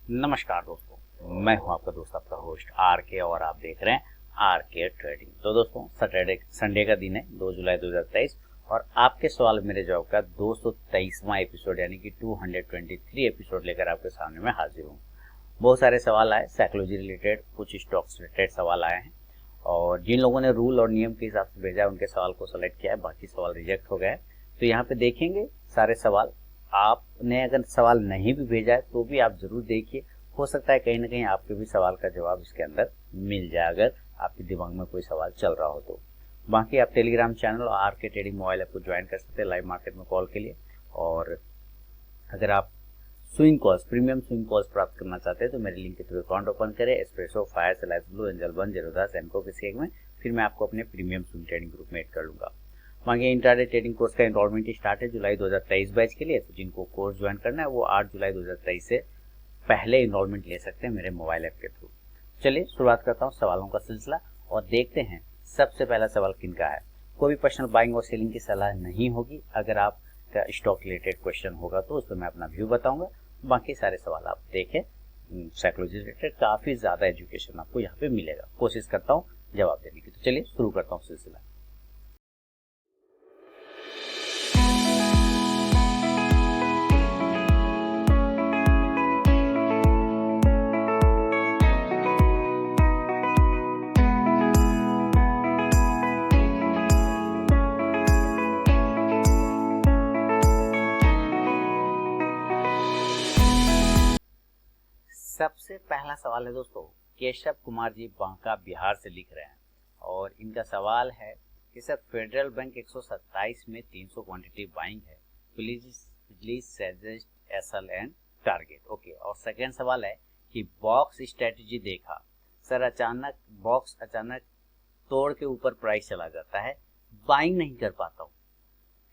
नमस्कार दोस्तों, मैं हूं आपका दोस्त, आपका होस्ट आर के, और आप देख रहे हैं आर के ट्रेडिंग। तो दोस्तों, सैटरडे संडे का दिन है, 2 जुलाई 2023, और आपके सवाल मेरे जवाब का 223वां एपिसोड यानी कि 223 एपिसोड लेकर आपके सामने मैं हाजिर हूं। बहुत सारे सवाल आए, साइकोलॉजी रिलेटेड, कुछ स्टॉक्स रिलेटेड सवाल आए हैं, और जिन लोगों ने रूल और नियम के हिसाब से भेजा उनके सवाल को सेलेक्ट किया है, बाकी सवाल रिजेक्ट हो गए। तो यहाँ पे देखेंगे सारे सवाल। आपने अगर सवाल नहीं भी भेजा है तो भी आप जरूर देखिए, हो सकता है कहीं ना कहीं आपके भी सवाल का जवाब इसके अंदर मिल जाए, अगर आपके दिमाग में कोई सवाल चल रहा हो तो। बाकी आप टेलीग्राम चैनल और आर के ट्रेडिंग मोबाइल ऐप को ज्वाइन कर सकते हैं लाइव मार्केट में कॉल के लिए। और अगर आप swing calls, premium swing calls प्राप्त करना चाहते हैं तो मेरे लिंक के थ्रू अकाउंट ओपन करें, espresso, fire, LIC blue, Angel One, Zerodha, Samco किसी एक में, फिर मैं आपको अपने प्रीमियम स्विंग ट्रेडिंग ग्रुप में ऐड कर लूंगा। बाकी इंट्राडे ट्रेडिंग कोर्स का एनरोलमेंट स्टार्ट है जुलाई 2023 बैच के लिए। तो जिनको कोर्स ज्वाइन करना है वो 8 जुलाई 2023 से पहले एनरोलमेंट ले सकते हैं मेरे मोबाइल ऐप के थ्रू। चलिए शुरुआत करता हूँ सवालों का सिलसिला और देखते हैं सबसे पहला सवाल किनका है। कोई भी पर्सनल बाइंग और सेलिंग की सलाह नहीं होगी। अगर आपका स्टॉक रिलेटेड क्वेश्चन होगा तो उस पर मैं अपना व्यू बताऊंगा। बाकी सारे सवाल आप देखें, साइकोलॉजी रिलेटेड काफ़ी ज़्यादा एजुकेशन आपको यहाँ पे मिलेगा। कोशिश करता हूँ जवाब देने की। तो चलिए शुरू करता हूँ सिलसिला। सबसे पहला सवाल है दोस्तों, केशव कुमार जी बांका बिहार से लिख रहे हैं, और इनका सवाल है कि सर फेडरल बैंक 127 में 300 क्वांटिटी बाइंग है, please suggest SL and target. Okay. और सेकेंड सवाल है कि बॉक्स स्ट्रेटजी देखा सर, अचानक बॉक्स अचानक तोड़ के ऊपर प्राइस चला जाता है, बाइंग नहीं कर पाता हूँ,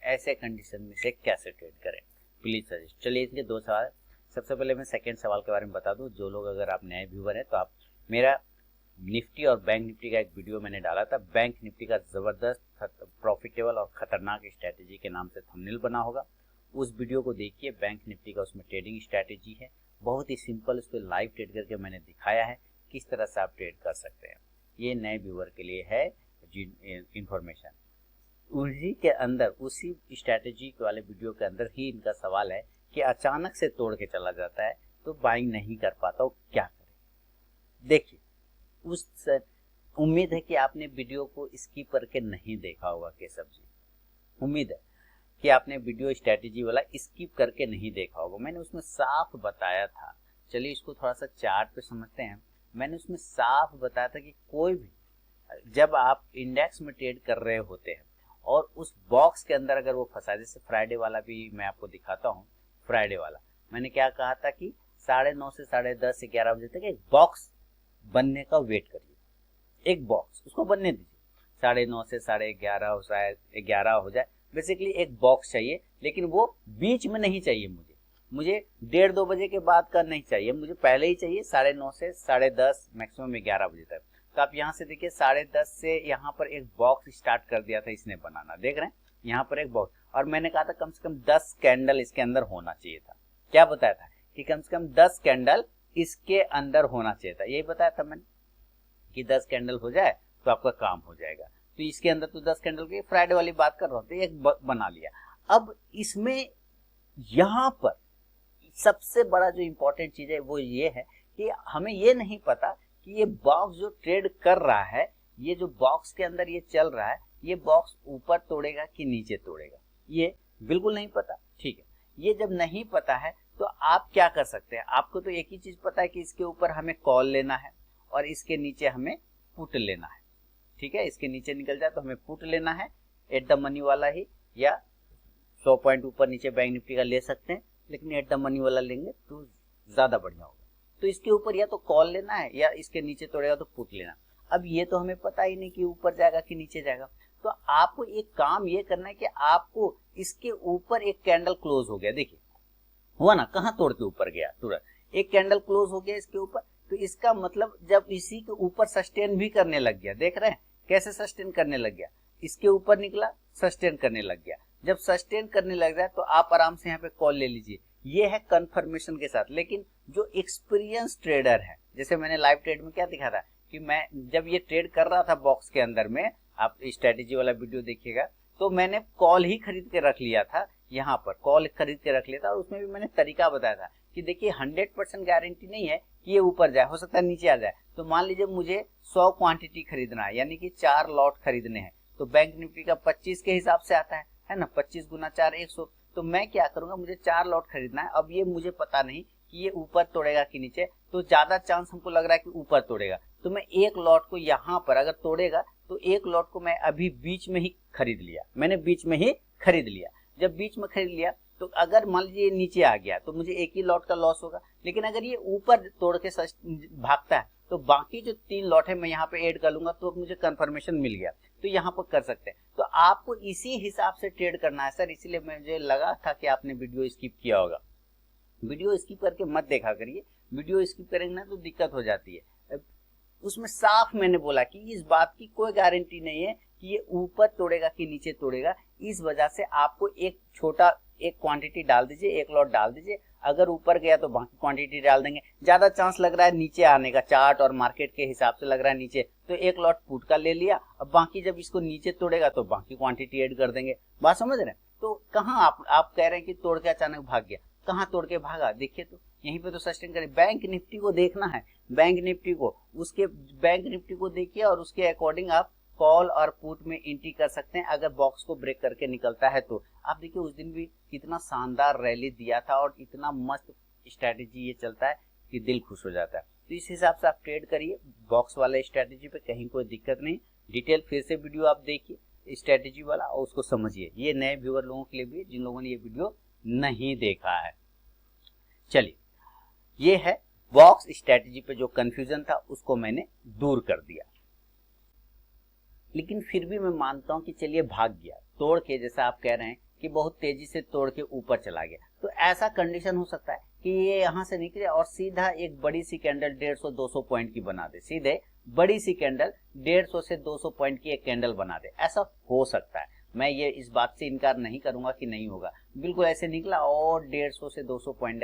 ऐसे कंडीशन में से कैसे ट्रेड करें, प्लीज सजेस्ट। चलिए इनके दो सवाल। सबसे पहले मैं सेकंड सवाल के बारे में बता दूं। जो लोग, अगर आप नए व्यूवर हैं तो आप मेरा निफ्टी और बैंक निफ्टी का एक वीडियो मैंने डाला था। बैंक निफ्टी का ज़बरदस्त प्रॉफिटेबल और खतरनाक स्ट्रैटेजी के नाम से थंबनेल बना होगा, उस वीडियो को देखिए। बैंक निफ्टी का उसमें ट्रेडिंग स्ट्रैटेजी है, बहुत ही सिंपल, उस पर लाइव ट्रेड करके मैंने दिखाया है किस तरह से आप ट्रेड कर सकते हैं। ये नए व्यूवर के लिए है इंफॉर्मेशन। उसी के अंदर, उसी स्ट्रैटेजी वाले वीडियो के अंदर ही इनका सवाल है कि अचानक से तोड़ के चला जाता है तो बाइंग नहीं कर पाता हूँ, क्या करें। देखिए, उस उम्मीद है कि आपने वीडियो को स्किप करके नहीं देखा होगा केशव जी। उम्मीद है कि आपने वीडियो स्ट्रैटेजी वाला स्किप करके नहीं देखा होगा। मैंने उसमें साफ बताया था। चलिए इसको थोड़ा सा चार्ट पे समझते हैं। मैंने उसमें साफ बताया था कि कोई भी, जब आप इंडेक्स में ट्रेड कर रहे होते हैं और उस बॉक्स के अंदर अगर वो फंसा, जैसे फ्राइडे वाला भी मैं आपको दिखाता हूँ। फ्राइडे वाला मैंने क्या कहा था कि 9:30 से 10:30 11 बजे तक एक बॉक्स बनने का वेट करिए। एक बॉक्स उसको बनने दीजिए, 9:30 से 11:30 हो जाए, 11 हो जाए, बेसिकली एक बॉक्स चाहिए। लेकिन वो बीच में नहीं चाहिए, मुझे 1:30-2 बजे के बाद का नहीं चाहिए, मुझे पहले ही चाहिए 9:30 से 10:30 मैक्सिमम 11 बजे तक। तो आप यहाँ से देखिए 10:30 से यहाँ पर एक बॉक्स स्टार्ट कर दिया था इसने बनाना, देख रहे हैं यहाँ पर एक बॉक्स। और मैंने कहा था कम से कम 10 कैंडल इसके अंदर होना चाहिए था। क्या बताया था कि कम से कम 10 कैंडल इसके अंदर होना चाहिए था। यही बताया था मैंने कि 10 कैंडल हो जाए तो आपका काम हो जाएगा। तो इसके अंदर तो 10 कैंडल की फ्राइडे वाली बात कर रहा हूँ, तो एक बना लिया। अब इसमें यहाँ पर सबसे बड़ा जो इंपॉर्टेंट चीज है वो ये है कि हमें ये नहीं पता कि ये बॉक्स जो ट्रेड कर रहा है, ये जो बॉक्स के अंदर ये चल रहा है, ये बॉक्स ऊपर तोड़ेगा कि नीचे तोड़ेगा, ये बिल्कुल नहीं पता। ठीक है, ये जब नहीं पता है तो आप क्या कर सकते हैं। आपको तो एक ही चीज पता है कि इसके ऊपर हमें कॉल लेना है और इसके नीचे हमें पुट लेना है। ठीक है, इसके नीचे निकल जाए तो हमें पुट लेना है, एट द मनी वाला ही, या 100 पॉइंट ऊपर नीचे बैंक निफ्टी का ले सकते हैं, लेकिन एट द मनी वाला लेंगे तो ज्यादा बढ़िया होगा। तो इसके ऊपर या तो कॉल लेना है या इसके नीचे तोड़ेगा तो पुट लेना। अब ये तो हमें पता ही नहीं कि ऊपर जाएगा कि नीचे जाएगा। तो आपको एक काम ये करना है कि आपको इसके ऊपर एक कैंडल क्लोज हो गया, देखिए हुआ ना, कहाँ तोड़ के ऊपर गया, तुरंत एक कैंडल क्लोज हो गया इसके ऊपर। तो इसका मतलब जब इसी के ऊपर सस्टेन भी करने लग गया, देख रहे हैं कैसे सस्टेन करने लग गया, इसके ऊपर निकला सस्टेन करने लग गया। जब सस्टेन करने लग जाए तो आप आराम से यहाँ पे कॉल ले लीजिए ये है कंफर्मेशन के साथ। लेकिन जो एक्सपीरियंस ट्रेडर है, जैसे मैंने लाइव ट्रेड में क्या दिखा था कि मैं जब ये ट्रेड कर रहा था बॉक्स के अंदर में, आप स्ट्रेटेजी वाला वीडियो देखिएगा, तो मैंने कॉल ही खरीद के रख लिया था, यहाँ पर कॉल खरीद के रख लिया था, और उसमें भी मैंने तरीका बताया था कि देखिए 100% गारंटी नहीं है कि ये ऊपर जाए, हो सकता है नीचे आ जाए। तो मान लीजिए मुझे 100 क्वांटिटी खरीदना है, यानी कि 4 लॉट खरीदने हैं, तो बैंक निफ्टी का 25 के हिसाब से आता है ना, 25 गुना 4 100। तो मैं क्या करूंगा, मुझे 4 लॉट खरीदना है। अब ये मुझे पता नहीं कि ये ऊपर तोड़ेगा कि नीचे, तो ज्यादा चांस हमको लग रहा है कि ऊपर तोड़ेगा, तो मैं एक लॉट को यहाँ पर अगर तोड़ेगा तो एक लॉट को मैं अभी बीच में ही खरीद लिया, मैंने बीच में ही खरीद लिया। जब बीच में खरीद लिया तो अगर मान लीजिए नीचे आ गया तो मुझे एक ही लॉट का लॉस होगा। लेकिन अगर ये ऊपर तोड़ के भागता है तो बाकी जो 3 लॉट है मैं यहाँ पे ऐड कर लूंगा, तो मुझे कंफर्मेशन मिल गया, तो यहाँ पर कर सकते हैं। तो आपको इसी हिसाब से ट्रेड करना है सर, इसीलिए मुझे लगा था कि आपने वीडियो स्किप किया होगा। वीडियो स्किप करके मत देखा करिए, वीडियो स्किप करेंगे ना तो दिक्कत हो जाती है। उसमें साफ मैंने बोला कि इस बात की कोई गारंटी नहीं है कि ये ऊपर तोड़ेगा कि नीचे तोड़ेगा। इस वजह से आपको एक क्वांटिटी डाल दीजिए, एक लॉट डाल दीजिए, अगर ऊपर गया तो बाकी क्वांटिटी डाल देंगे। ज्यादा चांस लग रहा है नीचे आने का, चार्ट और मार्केट के हिसाब से लग रहा है नीचे, तो एक लॉट पुट का ले लिया। अब बाकी जब इसको नीचे तोड़ेगा तो बाकी क्वांटिटी ऐड कर देंगे। बात समझ रहे हैं? तो कहाँ आप कह रहे हैं कि तोड़ के अचानक भाग गया, कहाँ तोड़ के भागा, देखिए तो यहीं पे तो सस्टेन करें। बैंक निफ्टी को देखना है, बैंक निफ्टी को देखिए और उसके अकॉर्डिंग आप कॉल और पुट में एंट्री कर सकते हैं। अगर बॉक्स को ब्रेक करके निकलता है तो आप देखिए उस दिन भी कितना शानदार रैली दिया था और इतना मस्त स्ट्रेटेजी ये चलता है कि दिल खुश हो जाता है। तो इस हिसाब से आप ट्रेड करिए बॉक्स वाले स्ट्रेटेजी पे, कहीं कोई दिक्कत नहीं। डिटेल फिर से वीडियो आप देखिए स्ट्रेटेजी वाला और उसको समझिए। ये नए व्यूअर लोगों के लिए भी, जिन लोगों ने ये वीडियो नहीं देखा है। चलिए, ये है बॉक्स स्ट्रेटेजी पे जो कंफ्यूजन था उसको मैंने दूर कर दिया। लेकिन फिर भी मैं मानता हूं कि चलिए भाग गया तोड़ के, जैसा आप कह रहे हैं कि बहुत तेजी से तोड़ के ऊपर चला गया, तो ऐसा कंडीशन हो सकता है कि ये यहां से निकले और सीधा एक बड़ी सी कैंडल 150-200 पॉइंट की बना दे, सीधे बड़ी सी कैंडल 150 से 200 पॉइंट की एक कैंडल बना दे। ऐसा हो सकता है, मैं ये इस बात से इनकार नहीं करूंगा कि नहीं होगा। बिल्कुल ऐसे निकला और 150 से 200 पॉइंट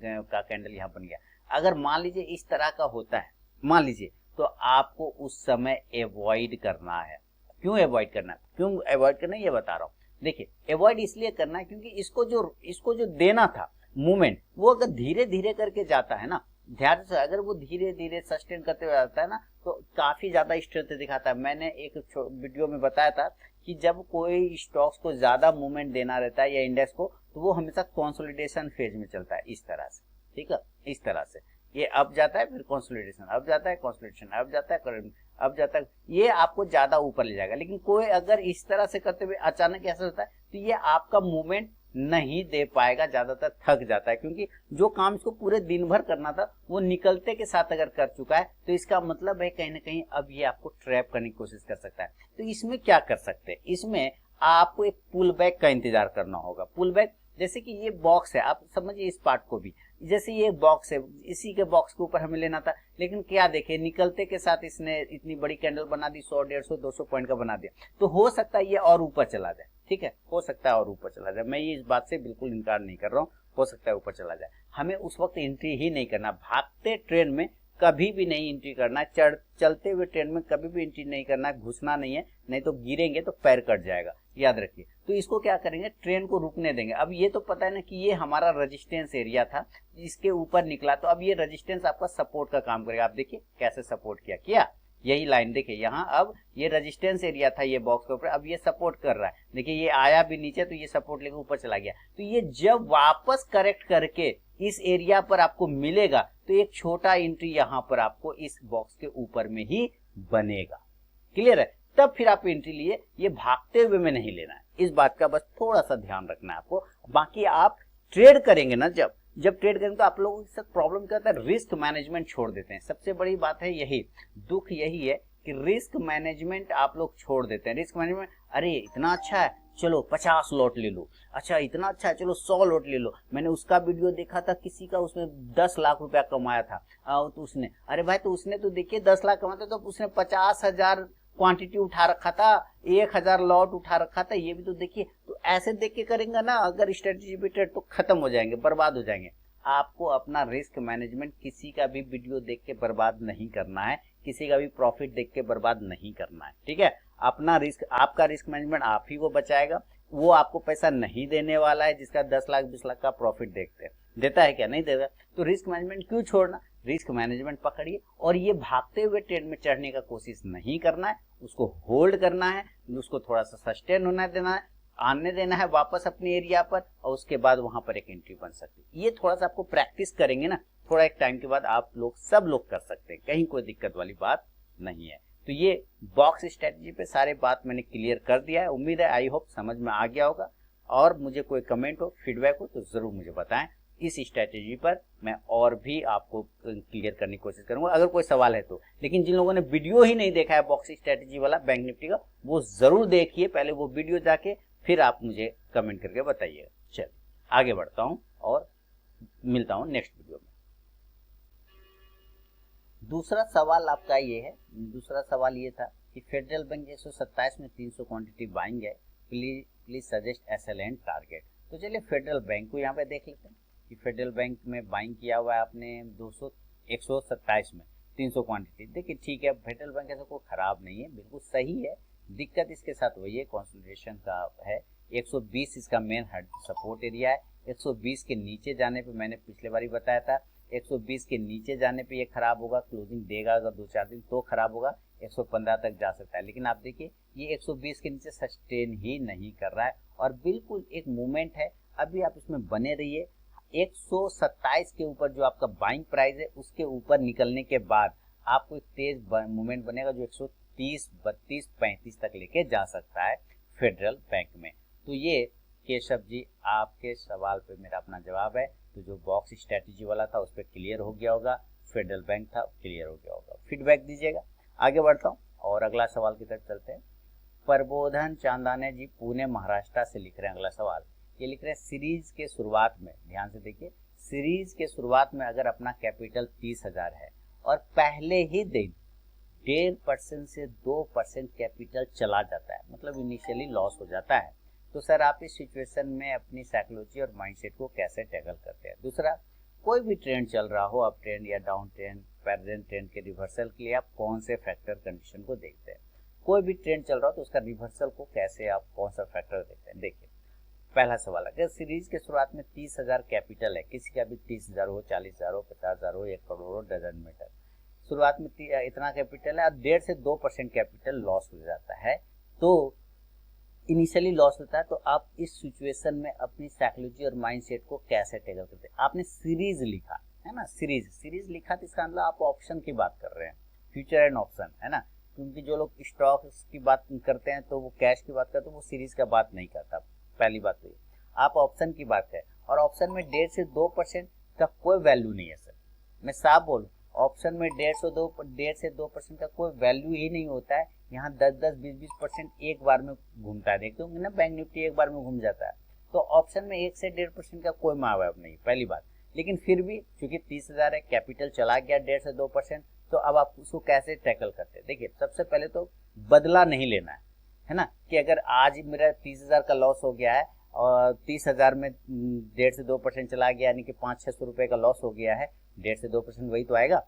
का कैंडल यहाँ बन गया। अगर मान लीजिए इस तरह का होता है, मान लीजिए, तो आपको उस समय अवॉइड करना है। क्यों अवॉइड करना है, क्यों अवॉइड करना है ये बता रहा हूँ। देखिए अवॉइड इसलिए करना है क्योंकि इसको जो देना था मूवमेंट, वो अगर धीरे धीरे करके जाता है ना, ध्यान से, अगर वो धीरे धीरे सस्टेन करते हुए आता है ना, तो काफी ज्यादा स्ट्रेंथ दिखाता है। मैंने एक वीडियो में बताया था कि जब कोई स्टॉक्स को ज्यादा मूवमेंट देना रहता है या इंडेक्स को, तो वो हमेशा कंसोलिडेशन फेज में चलता है, इस तरह से, ठीक है, इस तरह से। ये अब जाता है, फिर कंसोलिडेशन, अब जाता है, कंसोलिडेशन, अब जाता है, अब जाता है, ये आपको ज्यादा ऊपर ले जाएगा। लेकिन कोई अगर इस तरह से करते हुए अचानक ऐसा होता है तो ये आपका मूवमेंट नहीं दे पाएगा, ज्यादातर थक जाता है, क्योंकि जो काम इसको पूरे दिन भर करना था वो निकलते के साथ अगर कर चुका है, तो इसका मतलब है कहीं ना कहीं अब ये आपको ट्रैप करने की कोशिश कर सकता है। तो इसमें क्या कर सकते हैं, इसमें आपको एक पुल बैक का इंतजार करना होगा। पुल बैक जैसे कि ये बॉक्स है, आप समझिए इस पार्ट को भी, जैसे ये बॉक्स है, इसी के बॉक्स के ऊपर हमें लेना था, लेकिन क्या देखे निकलते के साथ इसने इतनी बड़ी कैंडल बना दी, 100, 150, 200 पॉइंट का बना दिया। तो हो सकता है ये और ऊपर चला जाए, ठीक है, हो सकता है और ऊपर चला जाए। मैं ये इस बात से बिल्कुल इनकार नहीं कर रहा हूँ, हो सकता है ऊपर चला जाए। हमें उस वक्त एंट्री ही नहीं करना, भागते ट्रेन में कभी भी नहीं एंट्री करना, चलते हुए ट्रेन में कभी भी एंट्री नहीं करना, घुसना नहीं है, नहीं तो गिरेंगे तो पैर कट जाएगा, याद रखिए। तो इसको क्या करेंगे, ट्रेन को रुकने देंगे। अब ये तो पता है ना कि ये हमारा रेजिस्टेंस एरिया था, इसके ऊपर निकला, तो अब ये रेजिस्टेंस आपका सपोर्ट का काम करेगा। आप देखिए कैसे सपोर्ट किया, यही लाइन देखिए, यहाँ अब ये रेजिस्टेंस एरिया था ये बॉक्स के ऊपर, अब ये सपोर्ट कर रहा है, देखिए ये आया भी नीचे तो ये सपोर्ट लेके ऊपर चला गया। तो ये जब वापस करेक्ट करके इस एरिया पर आपको मिलेगा तो एक छोटा एंट्री यहाँ पर आपको इस बॉक्स के ऊपर में ही बनेगा, क्लियर है, तब फिर आप एंट्री लिए। ये भागते हुए में नहीं लेना है, इस बात का बस थोड़ा सा ध्यान रखना है आपको। बाकी आप ट्रेड करेंगे ना, जब ट्रेड करेंगे तो आप लोगों के साथ प्रॉब्लम क्या होता है, रिस्क मैनेजमेंट छोड़ देते हैं। सबसे बड़ी बात है यही, दुख यही है कि रिस्क मैनेजमेंट आप लोग छोड़ देते हैं। रिस्क मैनेजमेंट, अरे इतना अच्छा है चलो 50 लॉट ले लो, अच्छा इतना अच्छा है चलो 100 लॉट ले लो। मैंने उसका वीडियो देखा था, किसी का उसने 10 लाख रुपया कमाया था, तो उसने, अरे भाई तो उसने तो देखिए 10 लाख कमाता तो उसने 50,000 क्वांटिटी उठा रखा था, 1000 लॉट उठा रखा था, ये भी तो देखिए। तो ऐसे देख के करेंगे ना अगर स्ट्रेटेजी पे ट्रेड, तो खत्म हो जाएंगे, बर्बाद हो जाएंगे। आपको अपना रिस्क मैनेजमेंट किसी का भी वीडियो देख के बर्बाद नहीं करना है, किसी का भी प्रॉफिट देख के बर्बाद नहीं करना है, ठीक है। अपना रिस्क, आपका रिस्क मैनेजमेंट आप ही को बचाएगा। वो आपको पैसा नहीं देने वाला है जिसका 10 लाख 20 लाख का प्रॉफिट देखते हैं, देता है क्या? नहीं देगा। तो रिस्क मैनेजमेंट क्यों छोड़ना? रिस्क मैनेजमेंट पकड़िए और ये भागते हुए ट्रेड में चढ़ने का कोशिश नहीं करना है, उसको होल्ड करना है, उसको थोड़ा सा सस्टेन होना देना है, आने देना है वापस अपने एरिया पर, और उसके बाद वहां पर एक एंट्री बन सकती है। ये थोड़ा सा आपको प्रैक्टिस करेंगे ना, थोड़ा एक टाइम के बाद आप लोग सब लोग कर सकते हैं, कहीं कोई दिक्कत वाली बात नहीं है। तो ये बॉक्स स्ट्रेटजी पे सारे बात मैंने क्लियर कर दिया है। उम्मीद है आई होप समझ में आ गया होगा। और मुझे कोई कमेंट हो, फीडबैक हो तो जरूर मुझे बताएं। इस स्ट्रेटेजी पर मैं और भी आपको क्लियर करने की कोशिश करूंगा अगर कोई सवाल है तो। लेकिन जिन लोगों ने वीडियो ही नहीं देखा है बॉक्स स्ट्रेटेजी वाला बैंक निफ्टी का, वो जरूर देखिए पहले वो वीडियो जाके, फिर आप मुझे कमेंट करके बताइएगा। चलिए आगे बढ़ता हूं और मिलता हूं नेक्स्ट वीडियो में। दूसरा सवाल आपका ये है, दूसरा सवाल ये था कि फेडरल बैंक 127 में 300 क्वांटिटी बाइंग है, please suggest SL and target. तो चलिए फेडरल बैंक को यहाँ पे देख लेते हैं कि फेडरल बैंक में बाइंग किया हुआ है आपने 127 में 300 क्वांटिटी। देखिए ठीक है, फेडरल बैंक ऐसा कोई खराब नहीं है, बिल्कुल सही है। दिक्कत इसके साथ वही है, कंसोलिडेशन का है। 120 इसका मेन सपोर्ट एरिया है। 120 के नीचे जाने पे मैंने पिछले बार ही बताया था, 120 के नीचे जाने पे ये खराब होगा, क्लोजिंग देगा अगर 2-4 दिन तो खराब होगा, 115 तक जा सकता है। लेकिन आप देखिए ये 120 के नीचे सस्टेन ही नहीं कर रहा है और बिल्कुल एक मूवमेंट है, अभी आप इसमें बने रहिए। 127 के ऊपर जो आपका बाइंग प्राइस है उसके ऊपर निकलने के बाद आपको एक तेज मूवमेंट बनेगा जो 130, 32, 35 तक लेके जा सकता है फेडरल बैंक में। तो ये केशव जी आपके सवाल पे मेरा अपना जवाब है। तो जो बॉक्स स्ट्रेटेजी वाला था उस पर क्लियर हो गया होगा, फेडरल बैंक था क्लियर हो गया होगा, फीडबैक दीजिएगा। आगे बढ़ता हूँ और अगला सवाल की तरफ चलते हैं। प्रबोधन चांदाने जी पुणे महाराष्ट्र से लिख रहे हैं अगला सवाल। ये लिख रहे हैं सीरीज के शुरुआत में, ध्यान से देखिए, सीरीज के शुरुआत में अगर अपना कैपिटल 30,000 है और पहले ही दिन 1.5% से 2% कैपिटल चला जाता है, मतलब इनिशियली लॉस हो जाता है, तो सर आप इस सिचुएशन में अपनी साइकोलॉजी और माइंडसेट को कैसे टैकल करते हैं? दूसरा, कोई भी ट्रेंड चल रहा हो, अप ट्रेंड या डाउन ट्रेंड, प्रेजेंट ट्रेंड के रिवर्सल के लिए आप कौन से फैक्टर कंडीशन को देखते हैं? कोई भी ट्रेंड चल रहा हो तो उसका रिवर्सल को कैसे आप कौन सा फैक्टर देखते हैं? देखिए पहला सवाल, अगर सीरीज के शुरुआत में 30,000 कैपिटल है, किसी का भी 30,000 हो, 40,000 हो, 50,000 हो, 1 करोड़ हो, डजंट मैटर, शुरुआत में इतना कैपिटल है और 1.5 से 2% कैपिटल लॉस हो जाता है, तो इनिशियली लॉस होता है, तो आप इस सिचुएशन में अपनी साइकोलॉजी और माइंडसेट को कैसे टैकल करते हैं? आपने सीरीज लिखा है ना, सीरीज लिखा तो इसका मतलब आप ऑप्शन की बात कर रहे हैं, फ्यूचर एंड ऑप्शन, है ना। क्योंकि जो लोग स्टॉक्स की बात करते हैं तो वो कैश की बात करते हैं, वो सीरीज का बात नहीं करता। पहली बात तो ये, आप ऑप्शन की बात करें और ऑप्शन में 1.5 से 2% का कोई वैल्यू नहीं है सर, मैं साफ बोलूं, ऑप्शन में 1.5 से 2% का कोई वैल्यू ही नहीं होता है। यहाँ 10-10, 20-20% एक बार में घूमता है, देखते होंगे ना बैंक निफ्टी एक बार में घूम जाता है। तो ऑप्शन में 1 से 1.5% का कोई माव नहीं, पहली बात। लेकिन फिर भी चूंकि 30,000 है, कैपिटल चला गया 1.5 से 2%, तो अब आप उसको कैसे टैकल करते हैं? देखिए सबसे पहले तो बदला नहीं लेना है ना, कि अगर आज मेरा 30,000 का लॉस हो गया है और 30,000 में 1.5 से 2% चला गया, यानी कि 500-600 रुपए का लॉस हो गया है, 1.5 से 2% वही तो आएगा।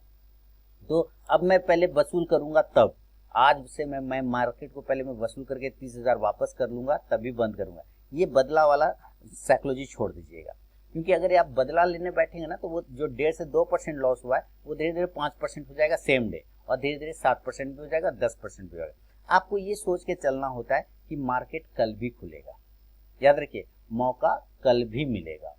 तो अब मैं पहले वसूल करूंगा, तब आज से मैं मार्केट को पहले मैं वसूल करके 30,000 वापस कर लूंगा, तभी बंद करूंगा। ये बदला वाला साइकोलॉजी छोड़ दीजिएगा, क्योंकि अगर आप बदला लेने बैठेंगे ना तो वो जो 1.5 से 2% लॉस हुआ है वो धीरे धीरे 5% हो जाएगा सेम डे, और धीरे धीरे 7% भी हो जाएगा, 10% भी हो जाएगा। आपको ये सोच के चलना होता है कि मार्केट कल भी खुलेगा, याद रखिए मौका कल भी मिलेगा,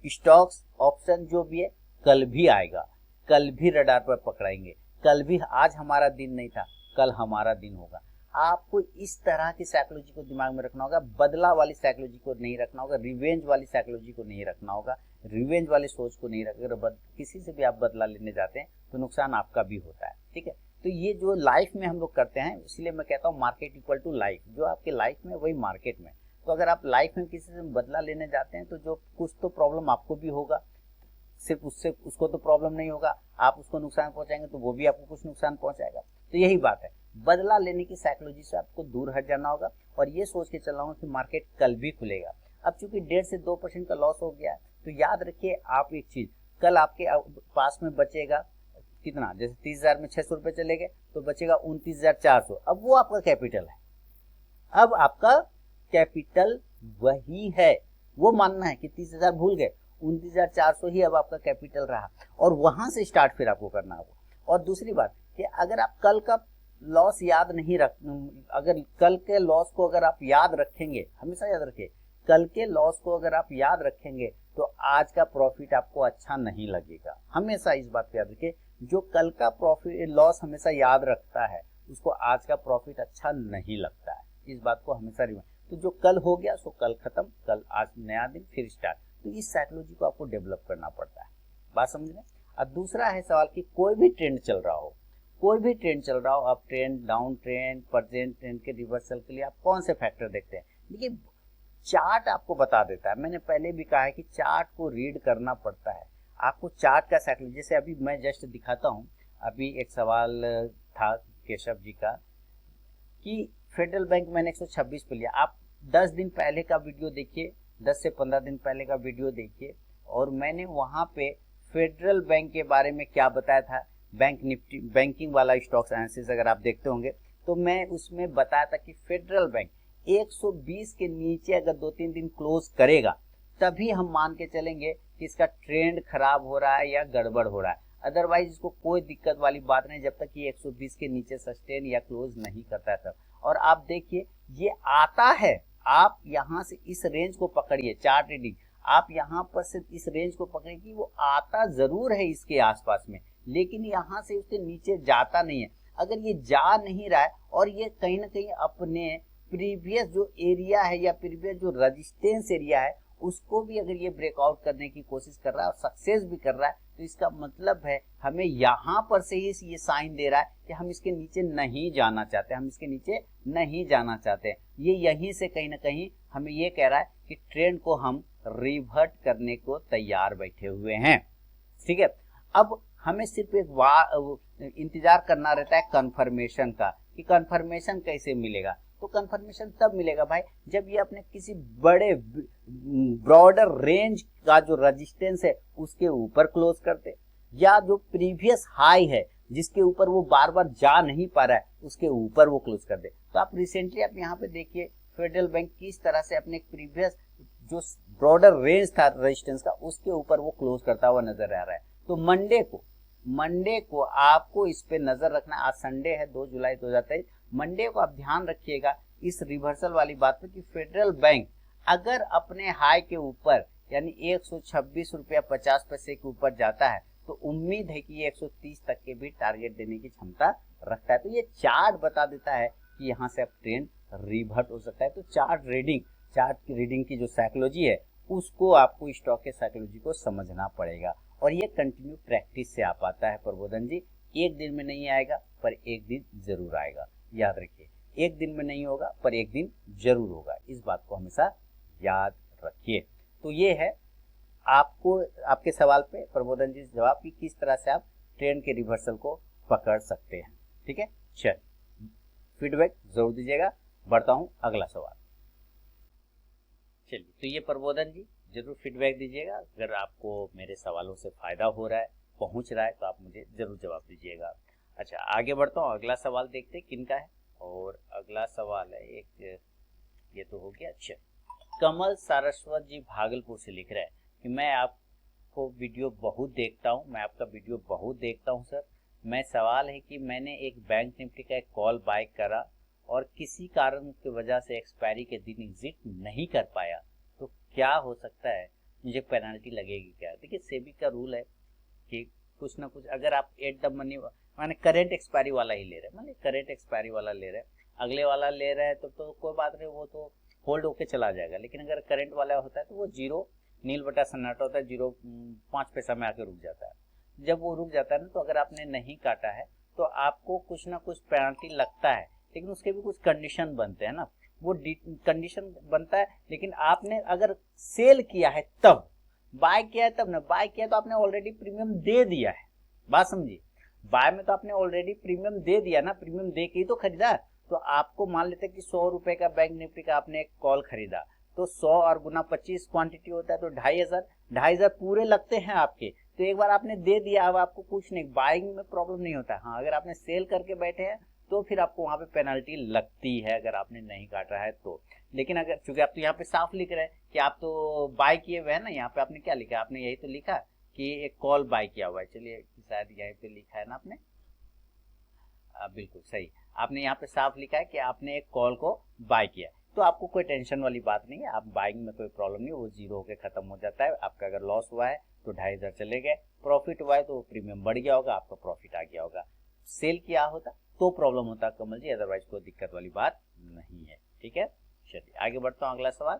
स्टॉक्स ऑप्शन जो भी है कल भी आएगा, कल भी रडार पर पकड़ाएंगे, कल भी, आज हमारा दिन नहीं था कल हमारा दिन होगा। आपको इस तरह की साइकोलॉजी को दिमाग में रखना होगा, बदला वाली साइकोलॉजी को नहीं रखना होगा, रिवेंज वाली साइकोलॉजी को नहीं रखना होगा, रिवेंज वाली सोच को नहीं रखना। किसी से भी आप बदला लेने जाते हैं तो नुकसान आपका भी होता है, ठीक है। तो ये जो लाइफ में हम लोग करते हैं, इसलिए मैं कहता हूँ मार्केट इक्वल टू लाइफ, जो आपके लाइफ में वही मार्केट में। तो अगर आप लाइफ में किसी से बदला लेने जाते हैं तो जो कुछ तो प्रॉब्लम आपको भी होगा, सिर्फ उसको तो प्रॉब्लम नहीं होगा, आप उसको नुकसान पहुंचाएंगे तो वो भी आपको कुछ नुकसान पहुंचाएगा। तो यही बात है, बदला लेने की साइकोलॉजी से आपको दूर हट जाना होगा और ये सोच के चलना होगा कि मार्केट कल भी खुलेगा। अब चूंकि 1.5 से 2% का लॉस हो गया है, तो याद रखिए आप एक चीज, कल आपके पास में बचेगा कितना, जैसे 30,000 में 600 रुपए चले गए तो बचेगा 29,400। अब वो आपका कैपिटल है, अब आपका कैपिटल वही है। वो मानना है कि 30,000 भूल गए, 29,400 ही अब आपका कैपिटल रहा और वहां से स्टार्ट फिर आपको करना होगा। और दूसरी बात कि अगर आप कल का लॉस याद नहीं रख, अगर कल के लॉस को अगर आप याद रखेंगे, हमेशा याद रखें, कल के लॉस को अगर आप याद रखेंगे तो आज का प्रॉफिट आपको अच्छा नहीं लगेगा। हमेशा इस बात को याद रखें, जो कल का प्रॉफिट लॉस हमेशा याद रखता है उसको आज का प्रॉफिट अच्छा नहीं लगता है। इस बात को हमेशा रिमाइंड, तो जो कल हो गया सो कल खत्म, कल आज नया दिन फिर स्टार्ट। तो इस साइकोलॉजी को आपको डेवलप करना पड़ता है, बात समझ रहे। अब दूसरा है सवाल कि कोई भी ट्रेंड चल रहा हो, कोई भी ट्रेंड चल रहा हो, up trend, down trend, present trend के रिवर्सल के लिए आप कौन से फैक्टर देखते हैं। देखिए चार्ट आपको बता देता है, मैंने पहले भी कहा है कि चार्ट को रीड करना पड़ता है आपको। चार्ट का साइकोलॉजी, जैसे अभी मैं जस्ट दिखाता हूँ, अभी एक सवाल था केशव जी का कि फेडरल बैंक मैंने 126 पे लिया। आप 10 दिन पहले का वीडियो देखिए, 10 से 15 दिन पहले का वीडियो देखिए, और मैंने वहां पे फेडरल बैंक के बारे में क्या बताया था, बैंक निफ्टी बैंकिंग वाला स्टॉक्स एनालिसिस अगर आप देखते होंगे तो मैं उसमें बताया था कि फेडरल बैंक 120 के नीचे अगर 2-3 दिन क्लोज करेगा तभी हम मान के चलेंगे कि इसका ट्रेंड खराब हो रहा है या गड़बड़ हो रहा है, अदरवाइज इसको कोई दिक्कत वाली बात नहीं जब तक ये 120 के नीचे सस्टेन या क्लोज नहीं करता है तब। और आप देखिए ये आता है, आप यहां से इस रेंज को पकड़िए, चार्ट रीडिंग आप यहां पर से इस रेंज को पकड़िए कि वो आता जरूर है इसके आसपास में, लेकिन यहां से उसके नीचे जाता नहीं है। अगर ये जा नहीं रहा है और ये कहीं ना कहीं अपने प्रीवियस जो एरिया है या प्रीवियस जो रेजिस्टेंस एरिया है उसको भी अगर ये ब्रेकआउट करने की कोशिश कर रहा है और सक्सेस भी कर रहा है, तो इसका मतलब है हमें यहाँ पर से ही ये साइन दे रहा है कि हम इसके नीचे नहीं जाना चाहते, हम इसके नीचे नहीं जाना चाहते। ये यहीं से कहीं ना कहीं हमें ये कह रहा है कि ट्रेंड को हम रिवर्ट करने को तैयार बैठे हुए हैं, ठीक है। अब हमें सिर्फ एक इंतजार करना रहता है कंफर्मेशन का, कि कंफर्मेशन कैसे मिलेगा। तो कंफर्मेशन तब मिलेगा भाई जब ये अपने किसी बड़े ब्रॉडर रेंज का जो रेजिस्टेंस है उसके ऊपर क्लोज करते, या जो प्रीवियस हाई है जिसके ऊपर वो बार बार जा नहीं पा रहा है उसके ऊपर वो क्लोज कर दे। तो आप रिसेंटली आप यहाँ पे देखिए फेडरल बैंक किस तरह से अपने प्रीवियस जो ब्रॉडर रेंज था रेजिस्टेंस का उसके ऊपर वो क्लोज करता हुआ नजर आ रहा है। तो मंडे को आपको इस पे नजर रखना। आज संडे है 2 जुलाई 2023। मंडे को आप ध्यान रखिएगा इस रिवर्सल वाली बात पे कि फेडरल बैंक अगर अपने हाई के ऊपर यानी 126 रुपया 50 पैसे के ऊपर जाता है तो उम्मीद है कि ये 130 तक के भी टारगेट देने की क्षमता रखता है। तो ये चार्ट बता देता है कि यहाँ से अब ट्रेंड रिवर्ट हो सकता है। तो चार्ट की रीडिंग की जो साइकोलॉजी है उसको आपको स्टॉक के साइकोलॉजी को समझना पड़ेगा, और ये कंटिन्यू प्रैक्टिस से आ पाता है प्रबोधन जी। एक दिन में नहीं आएगा पर एक दिन जरूर आएगा, याद रखिए। एक दिन में नहीं होगा पर एक दिन जरूर होगा, इस बात को हमेशा याद रखिए। तो ये है आपको आपके सवाल पे प्रबोधन जी जवाब कि किस तरह से आप ट्रेंड के रिवर्सल को पकड़ सकते हैं, ठीक है। चल फीडबैक जरूर दीजिएगा। बढ़ता हूं अगला सवाल। चलिए, तो ये प्रबोधन जी जरूर फीडबैक दीजिएगा। अगर आपको मेरे सवालों से फायदा हो रहा है, पहुंच रहा है, तो आप मुझे जरूर जवाब दीजिएगा। अच्छा, आगे बढ़ता हूँ, अगला सवाल देखते हैं किनका है। और अगला सवाल है एक, ये तो हो गया। अच्छा, कमल सारस्वत जी भागलपुर से लिख रहे हैं कि मैं आपको वीडियो बहुत देखता हूँ, मैं आपका वीडियो बहुत देखता हूँ सर। मैं सवाल है कि मैंने एक बैंक निफ्टी का एक कॉल बाय करा और किसी कारण की वजह से एक्सपायरी के दिन एग्जिट नहीं कर पाया, तो क्या हो सकता है, मुझे पेनल्टी लगेगी क्या? देखिए सेबी का रूल है कि कुछ ना कुछ अगर आप एट द मनी माने करंट एक्सपायरी वाला ही ले रहे हैं, माने करंट एक्सपायरी वाला ले रहे हैं, अगले वाला ले रहे हैं तो कोई बात नहीं, वो तो होल्ड होके चला जाएगा। लेकिन अगर करंट वाला होता है तो वो जीरो नील बटा सन्नाटा होता है, 0.5 पैसा में आके रुक जाता है। जब वो रुक जाता है ना, तो अगर आपने नहीं काटा है तो आपको कुछ ना कुछ पेनल्टी लगता है, लेकिन उसके भी कुछ कंडीशन बनते हैं ना, वो कंडीशन बनता है। लेकिन आपने अगर सेल किया है तब, बाय किया है तब ना, बाय किया तो आपने ऑलरेडी प्रीमियम दे दिया है, बात समझिए। बाय में तो आपने ऑलरेडी प्रीमियम दे दिया ना, प्रीमियम दे के ही तो खरीदा। तो आपको मान लेते हैं कि 100 रुपए का बैंक निफ्टी का आपने एक कॉल खरीदा, तो 100 और गुना 25 क्वांटिटी होता है तो 2,500 पूरे लगते हैं आपके। तो एक बार आपने दे दिया, अब आपको कुछ नहीं, बाइंग में प्रॉब्लम नहीं होता। हाँ, अगर आपने सेल करके बैठे हैं तो फिर आपको वहां पे पेनल्टी लगती है अगर आपने नहीं काटा है तो। लेकिन अगर चूंकि आप तो यहाँ पे साफ लिख रहे हैं कि आप तो बाय किए हुए हैं ना, यहाँ पे आपने क्या लिखा, आपने यही तो लिखा कि एक कॉल बाय किया हुआ है। चलिए शायद यहाँ पे लिखा है ना आपने, बिल्कुल सही, आपने यहाँ पे साफ लिखा है कि आपने एक कॉल को बाय किया। तो आपको कोई टेंशन वाली बात नहीं है, आप बाइंग में कोई प्रॉब्लम नहीं, वो जीरो होकर खत्म हो जाता है। आपका अगर लॉस हुआ है तो 2,500 चले गए, प्रॉफिट हुआ है तो प्रीमियम बढ़ गया होगा, आपका प्रॉफिट आ गया होगा। सेल किया होता तो प्रॉब्लम होता कमल जी, अदरवाइज कोई दिक्कत वाली बात नहीं है। ठीक है, चलिए आगे बढ़ता हूँ। अगला सवाल,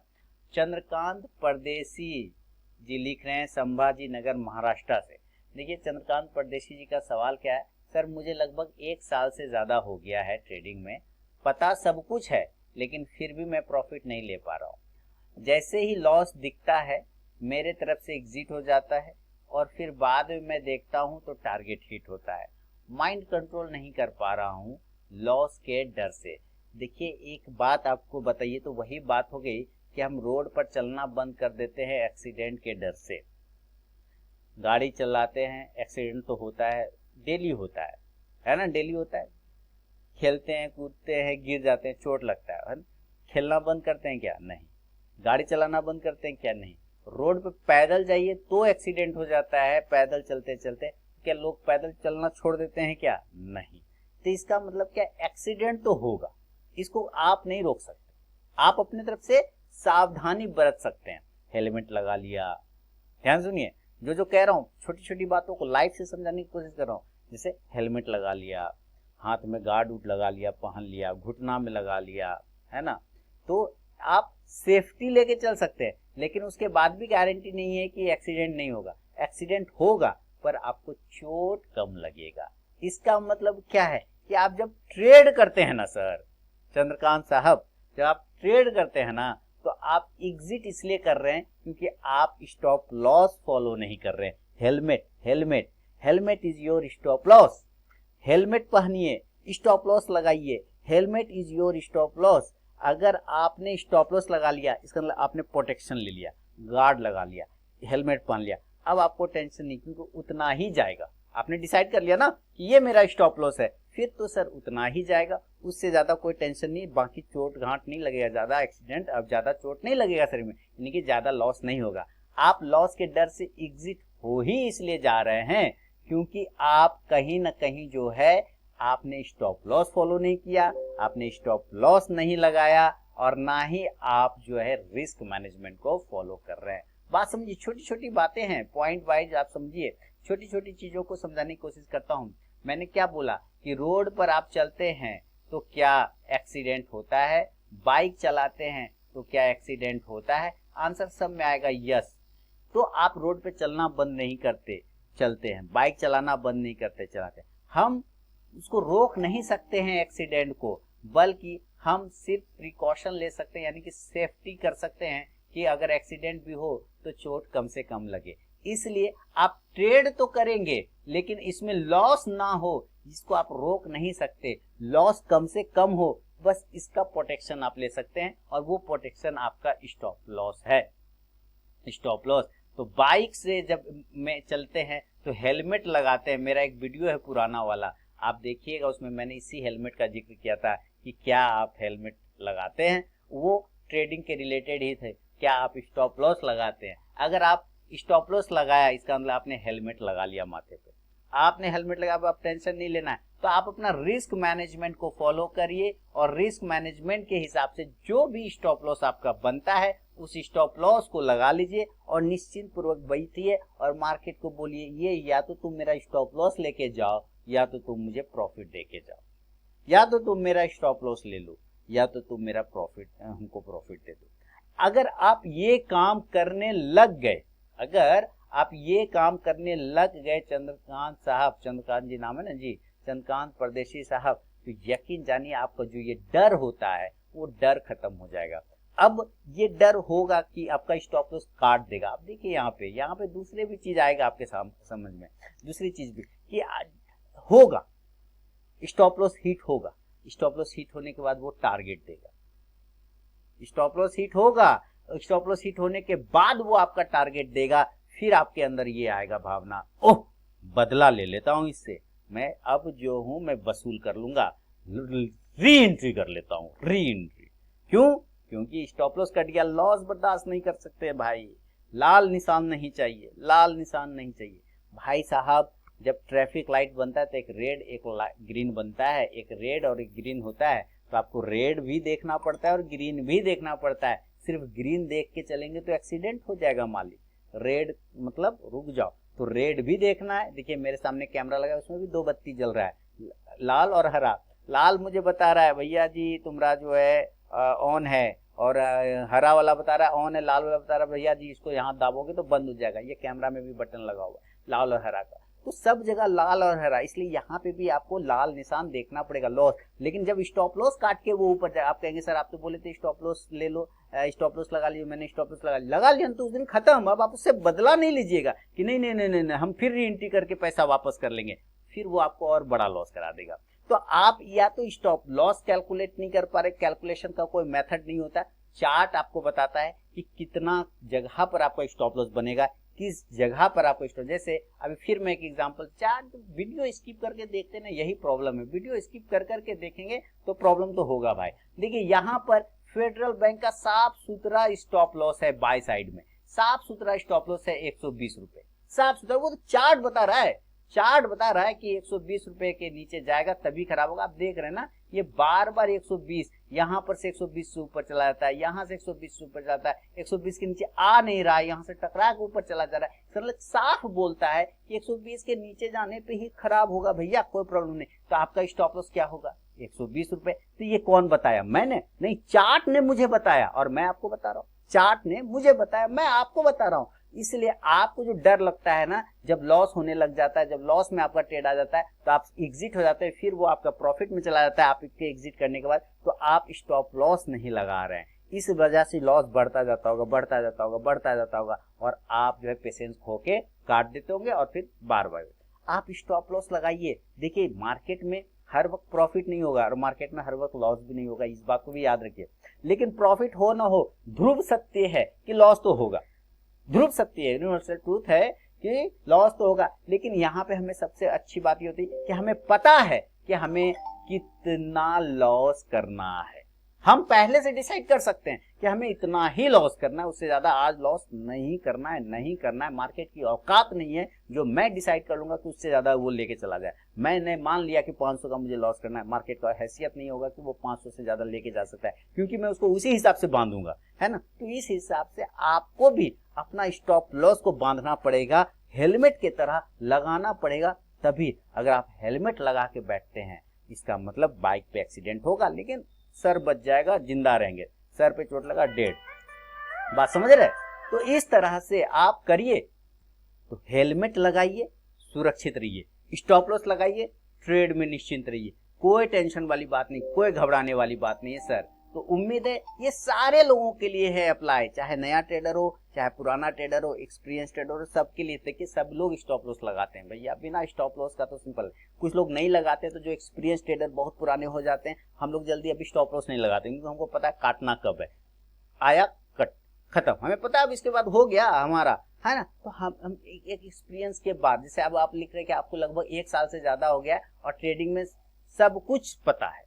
चंद्रकांत परदेसी जी लिख रहे हैं संभाजी नगर महाराष्ट्र से। देखिए चंद्रकांत परदेसी जी का सवाल क्या है, सर मुझे लगभग 1 साल से ज्यादा हो गया है ट्रेडिंग में, पता सब कुछ है लेकिन फिर भी मैं प्रॉफिट नहीं ले पा रहा हूँ। जैसे ही लॉस दिखता है मेरे तरफ से एग्जिट हो जाता है और फिर बाद में मैं देखता हूँ तो टारगेट हिट होता है। माइंड कंट्रोल नहीं कर पा रहा हूँ लॉस के डर से। देखिए एक बात आपको बताइए, तो वही बात हो गई कि हम रोड पर चलना बंद कर देते हैं एक्सीडेंट के डर से। गाड़ी चलाते हैं, एक्सीडेंट तो होता है, डेली होता है ना, डेली होता है। खेलते हैं, कूदते हैं, गिर जाते हैं, चोट लगता है। खेलना बंद करते हैं क्या? नहीं। गाड़ी चलाना बंद करते हैं क्या? नहीं। रोड पे पैदल जाइए तो एक्सीडेंट हो जाता है, पैदल चलते चलते। क्या लोग पैदल चलना छोड़ देते हैं क्या? नहीं। तो इसका मतलब क्या, एक्सीडेंट तो होगा, इसको आप नहीं रोक सकते। आप अपने तरफ से सावधानी बरत सकते हैं। हेलमेट लगा लिया, ध्यान सुनिए, जो कह रहा हूँ छोटी छोटी बातों को लाइफ से समझाने की कोशिश कर रहा हूँ। जैसे हेलमेट लगा लिया, हाथ में गार्ड उड लगा लिया, पहन लिया, घुटना में लगा लिया, है ना, तो आप सेफ्टी लेके चल सकते हैं। लेकिन उसके बाद भी गारंटी नहीं है कि एक्सीडेंट नहीं होगा। एक्सीडेंट होगा पर आपको चोट कम लगेगा। इसका मतलब क्या है कि आप जब ट्रेड करते हैं ना सर चंद्रकांत साहब, जब आप ट्रेड करते हैं ना तो आप एग्जिट इसलिए कर रहे हैं क्योंकि आप स्टॉप लॉस फॉलो नहीं कर रहे हैं। Helmet helmet helmet is your stop loss. Helmet पहनिए, स्टॉप लॉस लगाइए। Helmet is your stop loss. अगर आपने स्टॉप लॉस लगा लिया इसका मतलब आपने प्रोटेक्शन ले लिया, गार्ड लगा लिया, हेलमेट पहन लिया, अब आपको टेंशन नहीं, क्योंकि उतना ही जाएगा। आपने डिसाइड कर लिया ना कि ये मेरा स्टॉप लॉस है, फिर तो सर उतना ही जाएगा, उससे ज्यादा कोई टेंशन नहीं। बाकी चोट घाट नहीं लगेगा, ज्यादा एक्सीडेंट, अब ज्यादा चोट नहीं लगेगा शरीर में, यानी कि ज्यादा लॉस नहीं होगा। आप लॉस के डर से एग्जिट हो ही इसलिए जा रहे हैं क्योंकि आप कहीं ना कहीं जो है आपने स्टॉप लॉस फॉलो नहीं किया, आपने स्टॉप लॉस नहीं लगाया, और ना ही आप जो है रिस्क मैनेजमेंट को फॉलो कर रहे हैं। बात समझिए, छोटी छोटी बातें हैं, पॉइंट वाइज आप समझिए, छोटी छोटी चीजों को समझाने की कोशिश करता हूं। मैंने क्या बोला कि रोड पर आप चलते हैं तो क्या एक्सीडेंट होता है, बाइक चलाते हैं तो क्या एक्सीडेंट होता है? आंसर सब में आएगा यस। तो आप रोड पे चलना बंद नहीं करते, चलते हैं, बाइक चलाना बंद नहीं करते, चलाते हैं। हम उसको रोक नहीं सकते हैं एक्सीडेंट को, बल्कि हम सिर्फ प्रिकॉशन ले सकते हैं, यानी कि सेफ्टी कर सकते हैं कि अगर एक्सीडेंट भी हो तो चोट कम से कम लगे। इसलिए आप ट्रेड तो करेंगे लेकिन इसमें लॉस ना हो, जिसको आप रोक नहीं सकते, लॉस कम से कम हो, बस इसका प्रोटेक्शन आप ले सकते हैं, और वो प्रोटेक्शन आपका स्टॉप लॉस है। स्टॉप लॉस तो बाइक से जब में चलते हैं तो हेलमेट लगाते हैं। मेरा एक वीडियो है पुराना वाला, आप देखिएगा, उसमें मैंने इसी हेलमेट का जिक्र किया था कि क्या आप हेलमेट लगाते हैं, वो ट्रेडिंग के रिलेटेड ही थे। क्या आप स्टॉप लॉस लगाते हैं? अगर आप स्टॉप लॉस लगाया इसका मतलब आपने हेलमेट लगा लिया माथे पे, आपने हेलमेट लगा, आप टेंशन नहीं लेना है। तो आप अपना रिस्क मैनेजमेंट को फॉलो करिए, और रिस्क मैनेजमेंट के हिसाब से जो भी स्टॉप लॉस आपका बनता है उस स्टॉप लॉस को लगा लीजिए और निश्चिंत पूर्वक बैठिए और मार्केट को बोलिए ये या तो तुम मेरा स्टॉप लॉस लेके जाओ या तो तुम मुझे प्रॉफिट देके जाओ, या तो तुम मेरा स्टॉप लॉस ले लो या तो तुम मेरा प्रॉफिट हमको प्रॉफिट दे दो। अगर आप ये काम करने लग गए, अगर आप ये काम करने लग गए चंद्रकांत साहब, चंद्रकांत जी नाम है ना जी, चंद्रकांत परदेशी साहब, तो यकीन जानिए आपका जो ये डर होता है वो डर खत्म हो जाएगा। अब ये डर होगा कि आपका स्टॉप लॉस काट देगा। आप देखिए यहाँ पे दूसरे भी चीज आएगा आपके समझ में, दूसरी चीज भी कि होगा, स्टॉप लॉस हिट होगा, स्टॉप लॉस हिट होने के बाद वो टारगेट देगा, स्टॉप लॉस हिट होगा, स्टॉप लॉस हिट होने के बाद वो आपका टारगेट देगा। फिर आपके अंदर ये आएगा भावना, ओह बदला ले लेता हूं इससे, मैं अब जो हूं मैं वसूल कर लूंगा, री एंट्री कर लेता हूं, री एंट्री। क्यों? क्योंकि स्टॉप लॉस कट गया, लॉस बर्दाश्त नहीं कर सकते भाई, लाल निशान नहीं चाहिए, लाल निशान नहीं चाहिए भाई साहब। जब ट्रैफिक लाइट बनता है तो एक रेड एक ग्रीन बनता है, एक रेड और एक ग्रीन होता है, तो आपको रेड भी देखना पड़ता है और ग्रीन भी देखना पड़ता है। सिर्फ ग्रीन देख के चलेंगे तो एक्सीडेंट हो जाएगा मालिक, रेड मतलब रुक जाओ, तो रेड भी देखना है। देखिए मेरे सामने कैमरा लगा है, उसमें भी 2 बत्ती जल रहा है, लाल और हरा। लाल मुझे बता रहा है भैया जी तुम्हारा जो है ऑन है, और हरा वाला बता रहा है ऑन है, लाल वाला बता रहा है भैया जी इसको यहाँ दाबोगे तो बंद हो जाएगा। ये कैमरा में भी बटन लगा हुआ है लाल और हरा का, तो सब जगह लाल और हरा, इसलिए यहाँ पे भी आपको लाल निशान देखना पड़ेगा, लॉस। लेकिन जब स्टॉप लॉस काट के वो ऊपर जाए, आप कहेंगे सर आप तो बोले थे स्टॉप लॉस ले लो, स्टॉप लॉस लगा लिया, मैंने स्टॉप लॉस लगा लिया तो उस दिन खत्म। अब आप उससे बदला नहीं लीजिएगा कि नहीं नहीं नहीं नहीं हम फिर री एंट्री करके पैसा वापस कर लेंगे, फिर वो आपको और बड़ा लॉस करा देगा। तो आप या तो स्टॉप लॉस कैलकुलेट नहीं कर पा रहे, कैलकुलेशन का कोई मेथड नहीं होता, चार्ट आपको बताता है कि कितना जगह पर आपका स्टॉप लॉस बनेगा, किस जगह पर आपको स्टॉप। जैसे अभी फिर मैं एक एग्जांपल, चार्ट वीडियो स्किप करके देखते ना, यही प्रॉब्लम है, वीडियो स्किप कर करके देखेंगे तो प्रॉब्लम तो होगा भाई। देखिए यहाँ पर फेडरल बैंक का साफ सुथरा स्टॉप लॉस है, बाय साइड में साफ सुथरा स्टॉप लॉस है 120 रुपए, साफ सुथरा, वो तो चार्ट बता रहा है, चार्ट बता रहा है कि 120 रुपए के नीचे जाएगा तभी खराब होगा। आप देख रहे हैं ना, ये बार बार 120, यहाँ पर से 120 से ऊपर चला जाता है, यहाँ से 120 से ऊपर जाता है, 120 के नीचे आ नहीं रहा है, यहाँ से टकरा के ऊपर चला जा रहा है। सर साफ बोलता है कि 120 के नीचे जाने पे ही खराब होगा भैया, कोई प्रॉब्लम नहीं। तो आपका स्टॉप लॉस क्या होगा? 120 रुपए। तो ये कौन बताया? मैंने नहीं, चार्ट ने मुझे बताया, और मैं आपको बता रहा हूँ, चार्ट ने मुझे बताया, मैं आपको बता रहा हूँ। इसलिए आपको जो डर लगता है ना, जब लॉस होने लग जाता है, जब लॉस में आपका ट्रेड आ जाता है तो आप एग्जिट हो जाते हैं, फिर वो आपका प्रॉफिट में चला जाता है। आप इसके एग्जिट करने के बाद तो आप स्टॉप लॉस नहीं लगा रहे हैं, इस वजह से लॉस बढ़ता जाता होगा, बढ़ता जाता होगा, बढ़ता जाता होगा, और आप जो है पेशेंस खो के काट देते होंगे और फिर बार बार आप स्टॉप लॉस लगाइए। देखिए मार्केट में हर वक्त प्रॉफिट नहीं होगा और मार्केट में हर वक्त लॉस भी नहीं होगा, इस बात को भी याद रखिए। लेकिन प्रॉफिट हो ना हो, ध्रुव सत्य है कि लॉस तो होगा, ध्रुव सत्य है, यूनिवर्सल ट्रूथ है कि लॉस तो होगा। लेकिन यहाँ पे हमें सबसे अच्छी बात ये होती है कि हमें पता है कि हमें कितना लॉस करना है, हम पहले से डिसाइड कर सकते हैं कि हमें इतना ही लॉस करना है, उससे ज्यादा आज लॉस नहीं करना है, नहीं करना है। मार्केट की औकात नहीं है जो मैं डिसाइड कर लूंगा कि उससे ज्यादा वो लेके चला जाए। मैंने मान लिया कि 500 का मुझे लॉस करना है, मार्केट का हैसियत नहीं होगा कि वो 500 से ज्यादा लेके जा सकता है, क्योंकि मैं उसको उसी हिसाब से बांधूंगा, है ना। तो इस हिसाब से आपको भी अपना स्टॉप लॉस को बांधना पड़ेगा, हेलमेट की तरह लगाना पड़ेगा। तभी अगर आप हेलमेट लगा के बैठते हैं, इसका मतलब बाइक पे एक्सीडेंट होगा लेकिन सर बच जाएगा, जिंदा रहेंगे, सर पे चोट लगा डेड, बात समझ रहे। तो इस तरह से आप करिए, तो हेलमेट लगाइए, सुरक्षित रहिए, स्टॉप लॉस लगाइए, ट्रेड में निश्चिंत रहिए, कोई टेंशन वाली बात नहीं, कोई घबराने वाली बात नहीं है सर। तो उम्मीद है ये सारे लोगों के लिए है अप्लाई, चाहे नया ट्रेडर हो, चाहे पुराना ट्रेडर हो, एक्सपीरियंस ट्रेडर हो, सबके लिए। देखिए सब लोग स्टॉप लॉस लगाते हैं भैया, बिना स्टॉप लॉस का तो सिंपल है। कुछ लोग नहीं लगाते, तो जो एक्सपीरियंस ट्रेडर बहुत पुराने हो जाते हैं, हम लोग जल्दी अभी स्टॉप लॉस नहीं लगाते क्योंकि हमको पता है काटना कब है, आया कट खत्म, हमें पता है अब इसके बाद हो गया हमारा, है ना। तो हम एक एक्सपीरियंस के बाद, जैसे अब आप लिख रहे हैं कि आपको लगभग 1 साल से ज्यादा हो गया और ट्रेडिंग में सब कुछ पता है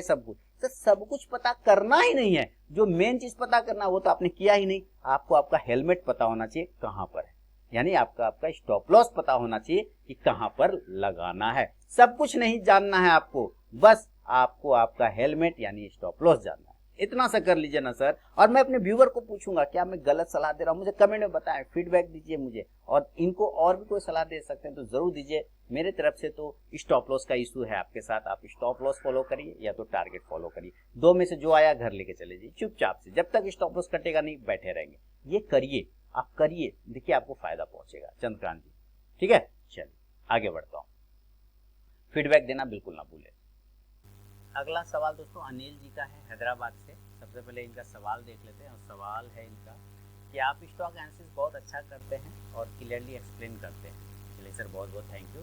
सब कुछ। तो सब कुछ पता करना ही नहीं है, जो मेन चीज पता करना वो तो आपने किया ही नहीं। आपको आपका हेलमेट पता होना चाहिए कहां पर है, यानी आपका स्टॉप लॉस पता होना चाहिए कि कहां पर लगाना है। सब कुछ नहीं जानना है आपको, बस आपको आपका हेलमेट यानी स्टॉप लॉस जानना है। इतना सा कर लीजिए ना सर। और मैं अपने व्यूअर को पूछूंगा क्या मैं गलत सलाह दे रहा हूं, मुझे कमेंट में बताएं, फीडबैक दीजिए मुझे, और इनको और भी कोई सलाह दे सकते हैं तो जरूर दीजिए। मेरे तरफ से तो स्टॉप लॉस का इशू है आपके साथ, आप स्टॉप लॉस फॉलो करिए या तो टारगेट फॉलो करिए, 2 में से जो आया घर लेके चले जाइए चुपचाप से, जब तक स्टॉप लॉस कटेगा नहीं बैठे रहेंगे। ये करिए, आप करिए, देखिए आपको फायदा पहुंचेगा। चंद्रकांत जी, ठीक है, चलिए आगे बढ़ता हूँ, फीडबैक देना बिल्कुल ना भूलें। अगला सवाल दोस्तों अनिल जी का है, हैदराबाद से। सबसे पहले इनका सवाल देख लेते हैं, और सवाल है इनका कि आप स्टॉक एनालिसिस बहुत अच्छा करते हैं और क्लियरली एक्सप्लेन करते हैं। चलिए सर, बहुत बहुत थैंक यू।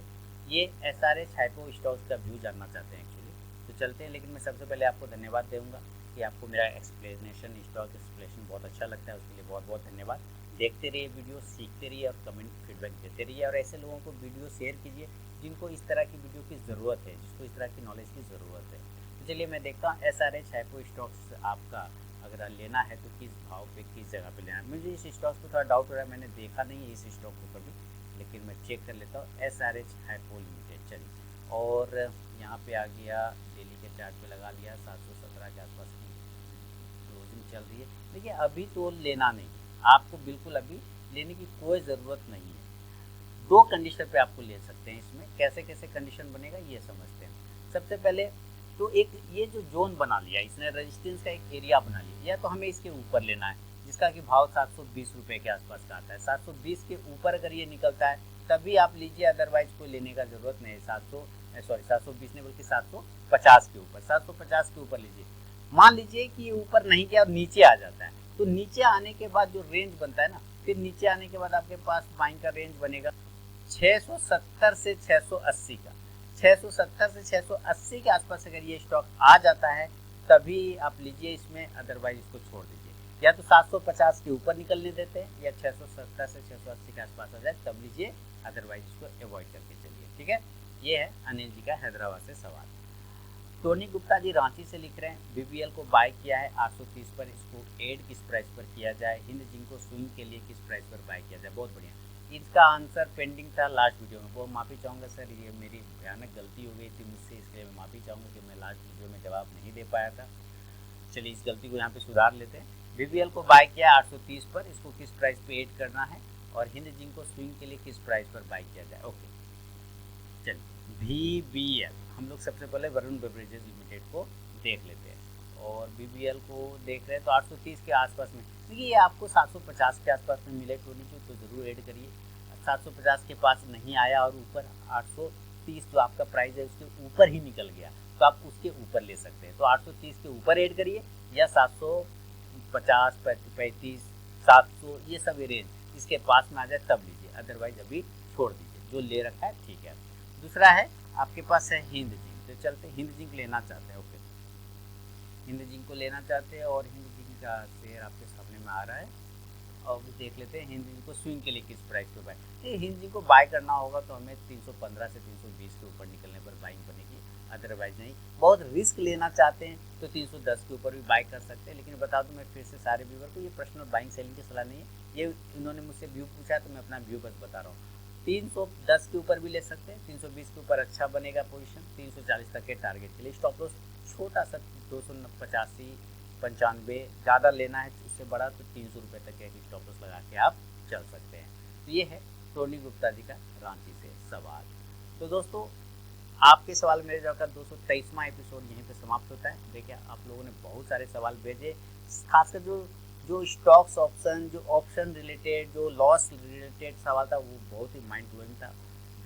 ये SRH हाइपो स्टॉक्स का व्यू जानना चाहते हैं एक्चुअली, तो चलते हैं। लेकिन मैं सबसे पहले आपको धन्यवाद दूंगा कि आपको मेरा एक्सप्लेनेशन, स्टॉक एक्सप्लेनेशन बहुत अच्छा लगता है, उसके लिए बहुत बहुत धन्यवाद। देखते रहिए वीडियो, सीखते रहिए और कमेंट फीडबैक देते रहिए, और ऐसे लोगों को वीडियो शेयर कीजिए जिनको इस तरह की वीडियो की ज़रूरत है, जिसको इस तरह की नॉलेज की ज़रूरत है। तो चलिए मैं देखता हूँ SRH हाइपो स्टॉक्स आपका अगर लेना है तो किस भाव पे, किस जगह पे लेना है। मुझे इस स्टॉक्स पे थोड़ा डाउट हो रहा है, मैंने देखा नहीं है इस स्टॉक को कभी, लेकिन मैं चेक कर लेता हूँ। SRH हाइपो लिमिटेड, चलिए, और यहाँ पे आ गया, डेली के चार्ट पे लगा लिया, 717 के आसपास की क्लोजिंग चल रही है। देखिए अभी तो लेना नहीं, आपको बिल्कुल अभी लेने की कोई ज़रूरत नहीं है। दो कंडीशन पे आपको ले सकते हैं। इसमें कैसे कैसे कंडीशन बनेगा ये समझते हैं। सबसे पहले तो एक ये जो जोन बना लिया इसने, रेजिस्टेंस का एक एरिया बना लिया, या तो हमें इसके ऊपर लेना है जिसका कि भाव 720 रुपये के आसपास का आता है। 720 के ऊपर अगर ये निकलता है तभी आप लीजिए, अदरवाइज कोई लेने का ज़रूरत नहीं है। 720 नहीं बल्कि 750 के ऊपर, 750 के ऊपर लीजिए। मान लीजिए कि ये ऊपर नहीं गया और नीचे आ जाता है, तो नीचे आने के बाद जो रेंज बनता है ना, फिर नीचे आने के बाद आपके पास बाइंग का रेंज बनेगा 670 से 680 का। 670 से 680 के आसपास अगर ये स्टॉक आ जाता है तभी आप लीजिए इसमें, अदरवाइज इसको छोड़ दीजिए। या तो 750 के ऊपर निकलने देते हैं, या 670 से 680 के आसपास आ जाए तब लीजिए, अदरवाइज इसको अवॉइड करके चलिए। ठीक है, ये है अनिल जी का हैदराबाद से सवाल। टोनी गुप्ता जी रांची से लिख रहे हैं, BBL को बाय किया है 830 पर, इसको एड किस प्राइस पर किया जाए, हिंद जिंक को स्विंग के लिए किस प्राइस पर बाय किया जाए। बहुत बढ़िया, इसका आंसर पेंडिंग था लास्ट वीडियो में, वो माफ़ी चाहूँगा सर, ये मेरी भयानक गलती हो गई थी मुझसे, इसलिए मैं माफ़ी चाहूँगा कि मैं लास्ट वीडियो में जवाब नहीं दे पाया था। चलिए इस गलती को यहाँ पे सुधार लेते हैं। BBL को बाय किया 830 पर, इसको किस प्राइस पे ऐड करना है, और हिंद जिंक को स्विंग के लिए किस प्राइस पर बाय किया जाए। ओके, चलिए BBL हम लोग सबसे पहले वरुण बेवरेजेस लिमिटेड को देख लेते हैं, और BBL को देख रहे हैं तो 830 के आसपास में। देखिए ये आपको 750 के आसपास में मिले टोनी जी तो ज़रूर ऐड करिए। 750 के पास नहीं आया और ऊपर 830 जो आपका प्राइस है उसके ऊपर ही निकल गया तो आप उसके ऊपर ले सकते हैं। तो 830 के ऊपर ऐड करिए, या 750, 35, 700, ये सब रेंज इसके पास में आ जाए तब लीजिए, अदरवाइज अभी छोड़ दीजिए, जो ले रखा है ठीक है। दूसरा है आपके पास है हिंद जिंक, तो चलते हिंद जिंक लेना चाहते हैं। ओके, हिंद जिंक को लेना चाहते हैं, और हिंद जिंक का शेयर आपके सामने में आ रहा है, और भी देख लेते हैं हिंद जिंक को स्विंग के लिए किस प्राइस पे बाय। ये हिंद जिंक को बाय करना होगा तो हमें 315 से 320 के ऊपर निकलने पर बाइंग बनेगी, अदरवाइज नहीं। बहुत रिस्क लेना चाहते हैं तो 310 के ऊपर भी बाय कर सकते हैं, लेकिन बता दूं मैं फिर से सारे व्यूवर को, ये पर्सनल बाइंग सेलिंग की सलाह नहीं है, ये इन्होंने मुझसे व्यू पूछा तो मैं अपना व्यू बस बता रहा हूँ। 310 के ऊपर भी ले सकते हैं, 320 के ऊपर अच्छा बनेगा पोजीशन, 340 तक के टारगेट के लिए स्टॉप लॉस छोटा सा 285, 95, ज़्यादा लेना है उससे बड़ा तो 300 रुपये तक के स्टॉप लॉस लगा के आप चल सकते हैं। तो ये है टोनी गुप्ता जी का रांची से सवाल। तो दोस्तों आपके सवाल मेरे जाकर 223वां एपिसोड यहीं पे समाप्त होता है। देखिए आप लोगों ने बहुत सारे सवाल भेजे, खासकर जो स्टॉक्स ऑप्शन, जो ऑप्शन रिलेटेड, जो लॉस रिलेटेड सवाल था वो बहुत ही माइंड ब्लोइंग था,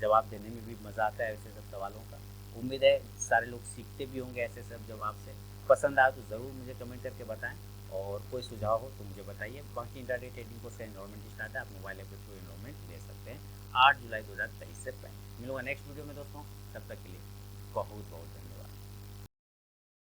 जवाब देने में भी मज़ा आता है ऐसे सब सवालों का। उम्मीद है सारे लोग सीखते भी होंगे ऐसे सब जवाब से। पसंद आया तो ज़रूर मुझे कमेंट करके बताएं, और कोई सुझाव हो तो मुझे बताइए। बाकी इंट्राडे ट्रेडिंग कोर्स का एनरोलमेंट स्टार्ट है, आप मोबाइल ऐप के थ्रू एनरोलमेंट ले सकते हैं 8 जुलाई 2023 से पहले। मिलूंगा नेक्स्ट वीडियो में दोस्तों, तब तक के लिए बहुत बहुत धन्यवाद।